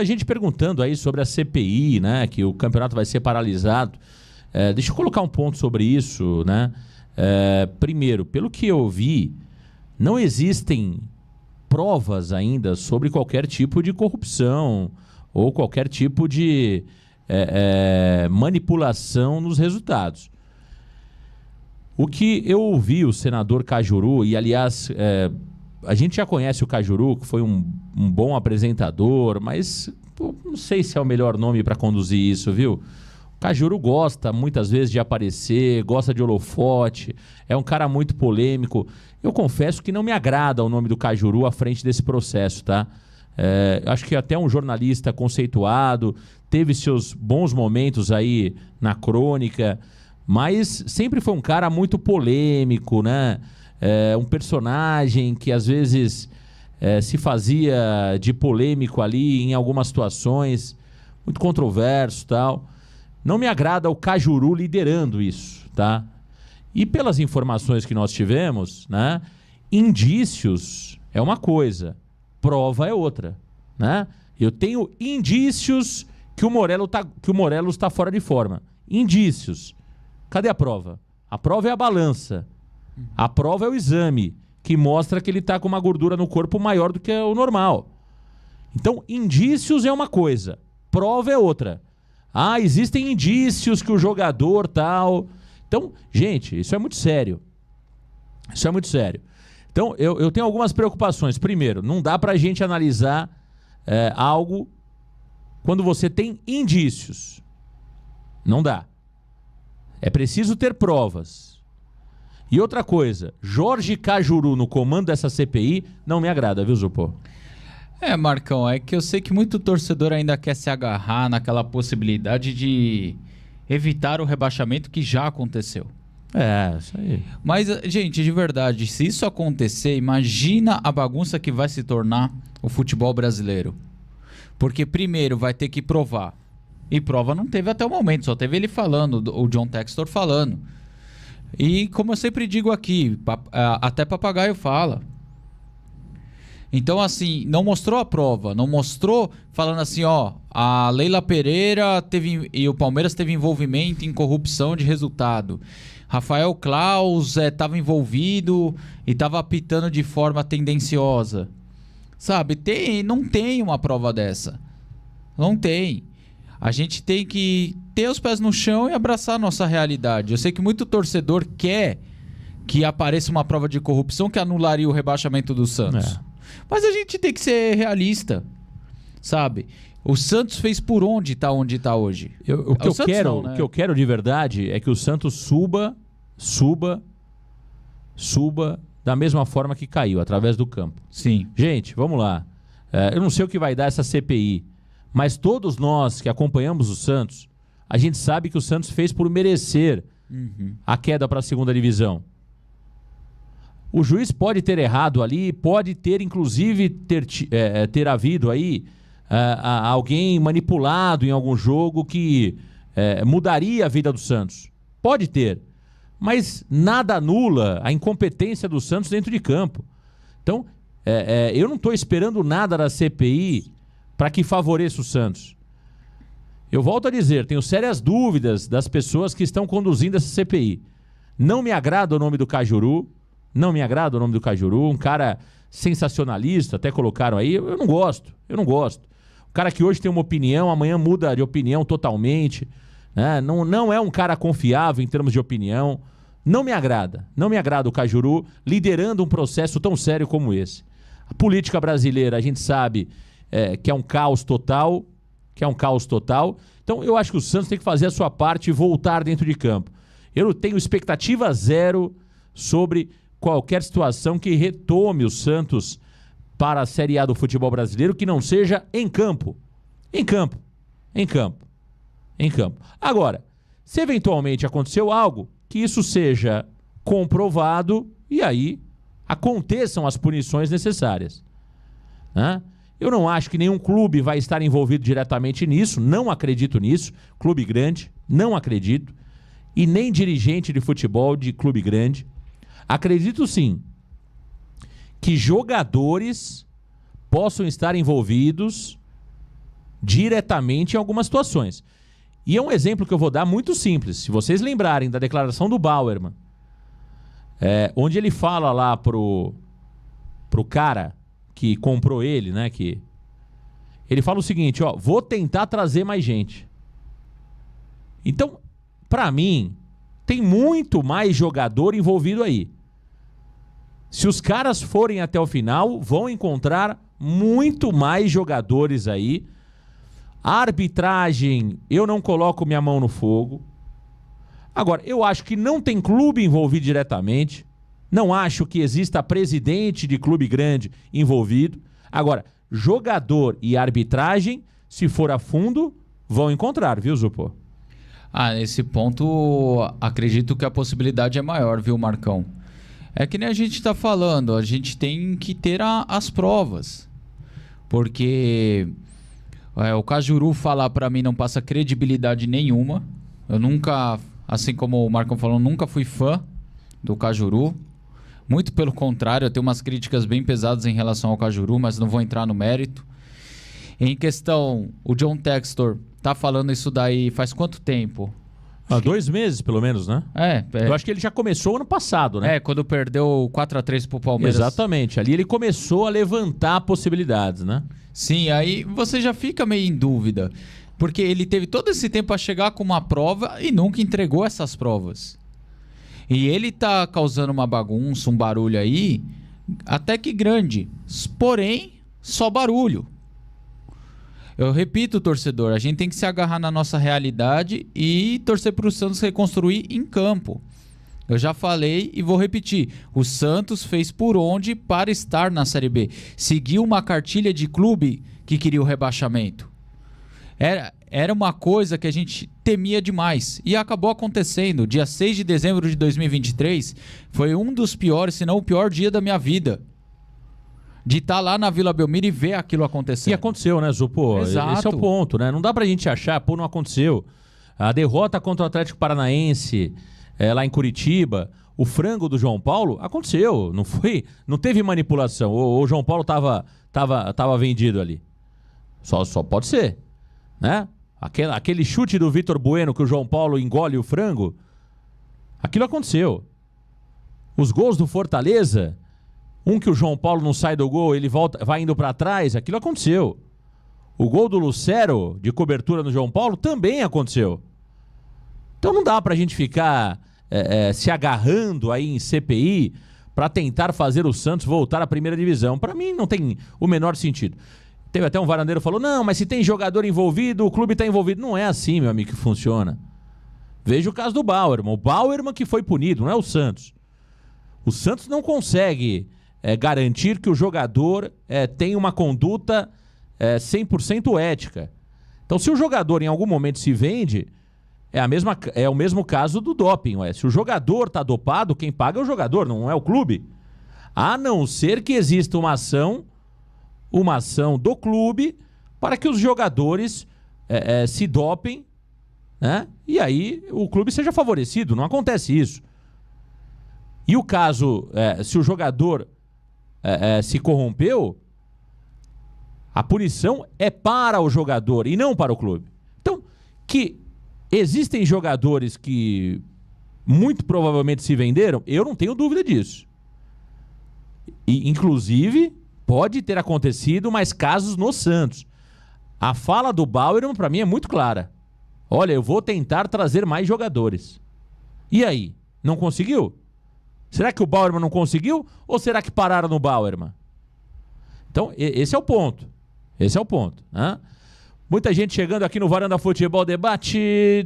A gente perguntando aí sobre a CPI, né, que o campeonato vai ser paralisado. Deixa eu colocar um ponto sobre isso, né? Primeiro, pelo que eu vi, não existem provas ainda sobre qualquer tipo de corrupção ou qualquer tipo de manipulação nos resultados. O que eu ouvi o senador Cajuru, e aliás, a gente já conhece o Cajuru, que foi um bom apresentador, mas não sei se é o melhor nome para conduzir isso, viu? O Cajuru gosta muitas vezes de aparecer, gosta de holofote, é um cara muito polêmico. Eu confesso que não me agrada o nome do Cajuru à frente desse processo, tá? Acho que até um jornalista conceituado, teve seus bons momentos aí na crônica, mas sempre foi um cara muito polêmico, né? Um personagem que às vezes se fazia de polêmico ali em algumas situações, muito controverso e tal. Não me agrada o Cajuru liderando isso, tá? E pelas informações que nós tivemos, né? Indícios é uma coisa, prova é outra, né? Eu tenho indícios que o Morelos está fora de forma. Indícios. Cadê a prova? A prova é a balança. A prova é o exame, que mostra que ele está com uma gordura no corpo maior do que o normal. Então, indícios é uma coisa, prova é outra. Existem indícios que o jogador tal... Então, gente, isso é muito sério. Isso é muito sério. Então, eu tenho algumas preocupações. Primeiro, não dá para a gente analisar algo quando você tem indícios. Não dá. É preciso ter provas. E outra coisa, Jorge Cajuru no comando dessa CPI não me agrada, viu, Zupô? Marcão, é que eu sei que muito torcedor ainda quer se agarrar naquela possibilidade de evitar o rebaixamento que já aconteceu. Isso aí. Mas, gente, de verdade, se isso acontecer, imagina a bagunça que vai se tornar o futebol brasileiro. Porque primeiro vai ter que provar. E prova não teve até o momento, só teve ele falando, o John Textor falando. E como eu sempre digo aqui, até papagaio fala. Então, assim, não mostrou a prova, não mostrou falando assim, a Leila Pereira e o Palmeiras teve envolvimento em corrupção de resultado. Rafael Claus estava envolvido e estava apitando de forma tendenciosa. Sabe, não tem uma prova dessa. Não tem. A gente tem que ter os pés no chão e abraçar a nossa realidade. Eu sei que muito torcedor quer que apareça uma prova de corrupção que anularia o rebaixamento do Santos. Mas a gente tem que ser realista, sabe? O Santos fez por onde está hoje. O que eu quero de verdade é que o Santos suba da mesma forma que caiu, através do campo. Sim. Gente, vamos lá. Eu não sei o que vai dar essa CPI, mas todos nós que acompanhamos o Santos, a gente sabe que o Santos fez por merecer a queda para a segunda divisão. O juiz pode ter errado ali, pode ter, inclusive, ter havido aí alguém manipulado em algum jogo que mudaria a vida do Santos. Pode ter. Mas nada anula a incompetência do Santos dentro de campo. Então, eu não estou esperando nada da CPI para que favoreça o Santos. Eu volto a dizer, tenho sérias dúvidas das pessoas que estão conduzindo essa CPI. Não me agrada o nome do Cajuru. Não me agrada o nome do Cajuru. Um cara sensacionalista, até colocaram aí. Eu não gosto. O cara que hoje tem uma opinião, amanhã muda de opinião totalmente. Né? Não é um cara confiável em termos de opinião. Não me agrada o Cajuru liderando um processo tão sério como esse. A política brasileira, a gente sabe que é um caos total. Então, eu acho que o Santos tem que fazer a sua parte e voltar dentro de campo. Eu não tenho expectativa zero sobre qualquer situação que retome o Santos para a Série A do futebol brasileiro que não seja em campo. Agora, se eventualmente aconteceu algo, que isso seja comprovado e aí aconteçam as punições necessárias. Né? Eu não acho que nenhum clube vai estar envolvido diretamente nisso, não acredito nisso. Clube grande, não acredito. E nem dirigente de futebol de clube grande. Acredito sim que jogadores possam estar envolvidos diretamente em algumas situações. E é um exemplo que eu vou dar muito simples. Se vocês lembrarem da declaração do Bauerman, onde ele fala lá pro cara que comprou ele, né? Que ele fala o seguinte, ó, vou tentar trazer mais gente. Então, pra mim, tem muito mais jogador envolvido aí. Se os caras forem até o final, vão encontrar muito mais jogadores aí. A arbitragem, eu não coloco minha mão no fogo. Agora, eu acho que não tem clube envolvido diretamente. Não acho que exista presidente de clube grande envolvido. Agora, jogador e arbitragem, se for a fundo, vão encontrar, viu, Zupô? Nesse ponto, acredito que a possibilidade é maior, viu, Marcão? É que nem a gente está falando, a gente tem que ter as provas. Porque o Cajuru falar para mim não passa credibilidade nenhuma. Eu nunca, assim como o Marcão falou, nunca fui fã do Cajuru. Muito pelo contrário, eu tenho umas críticas bem pesadas em relação ao Cajuru, mas não vou entrar no mérito. Em questão, o John Textor tá falando isso daí faz quanto tempo? Há 2 meses, pelo menos, né? Eu acho que ele já começou ano passado, né? Quando perdeu 4-3 pro Palmeiras. Exatamente. Ali ele começou a levantar possibilidades, né? Sim, aí você já fica meio em dúvida. Porque ele teve todo esse tempo para chegar com uma prova e nunca entregou essas provas. E ele tá causando uma bagunça, um barulho aí, até que grande. Porém, só barulho. Eu repito, torcedor, a gente tem que se agarrar na nossa realidade e torcer para o Santos reconstruir em campo. Eu já falei e vou repetir. O Santos fez por onde para estar na Série B. Seguiu uma cartilha de clube que queria o rebaixamento. Era uma coisa que a gente temia demais. E acabou acontecendo. Dia 6 de dezembro de 2023 foi um dos piores, se não o pior dia da minha vida. De estar lá na Vila Belmiro e ver aquilo acontecendo. E aconteceu, né, Zupô? Exato. Esse é o ponto, né? Não dá pra gente achar, não aconteceu. A derrota contra o Atlético Paranaense, lá em Curitiba, o frango do João Paulo, aconteceu. Não teve manipulação. O João Paulo tava vendido ali. Só pode ser, né? Aquele chute do Vitor Bueno que o João Paulo engole o frango, aquilo aconteceu. Os gols do Fortaleza, que o João Paulo não sai do gol, ele vai indo para trás, aquilo aconteceu. O gol do Lucero, de cobertura no João Paulo, também aconteceu. Então não dá pra gente ficar se agarrando aí em CPI para tentar fazer o Santos voltar à primeira divisão. Para mim não tem o menor sentido. Teve até um varandeiro que falou, não, mas se tem jogador envolvido, o clube está envolvido. Não é assim, meu amigo, que funciona. Veja o caso do Bauerman. O Bauerman que foi punido, não é o Santos. O Santos não consegue garantir que o jogador tenha uma conduta 100% ética. Então, se o jogador em algum momento se vende, é o mesmo caso do doping. Se o jogador está dopado, quem paga é o jogador, não é o clube. A não ser que exista uma ação do clube para que os jogadores se dopem, né? E aí o clube seja favorecido. Não acontece isso. E o caso, se o jogador se corrompeu, a punição é para o jogador e não para o clube. Então, que existem jogadores que muito provavelmente se venderam, eu não tenho dúvida disso. E, inclusive, pode ter acontecido mais casos no Santos. A fala do Bauerman, para mim, é muito clara. Olha, eu vou tentar trazer mais jogadores. E aí? Não conseguiu? Será que o Bauerman não conseguiu? Ou será que pararam no Bauerman? Então, esse é o ponto. Esse é o ponto, né? Muita gente chegando aqui no Varanda Futebol Debate.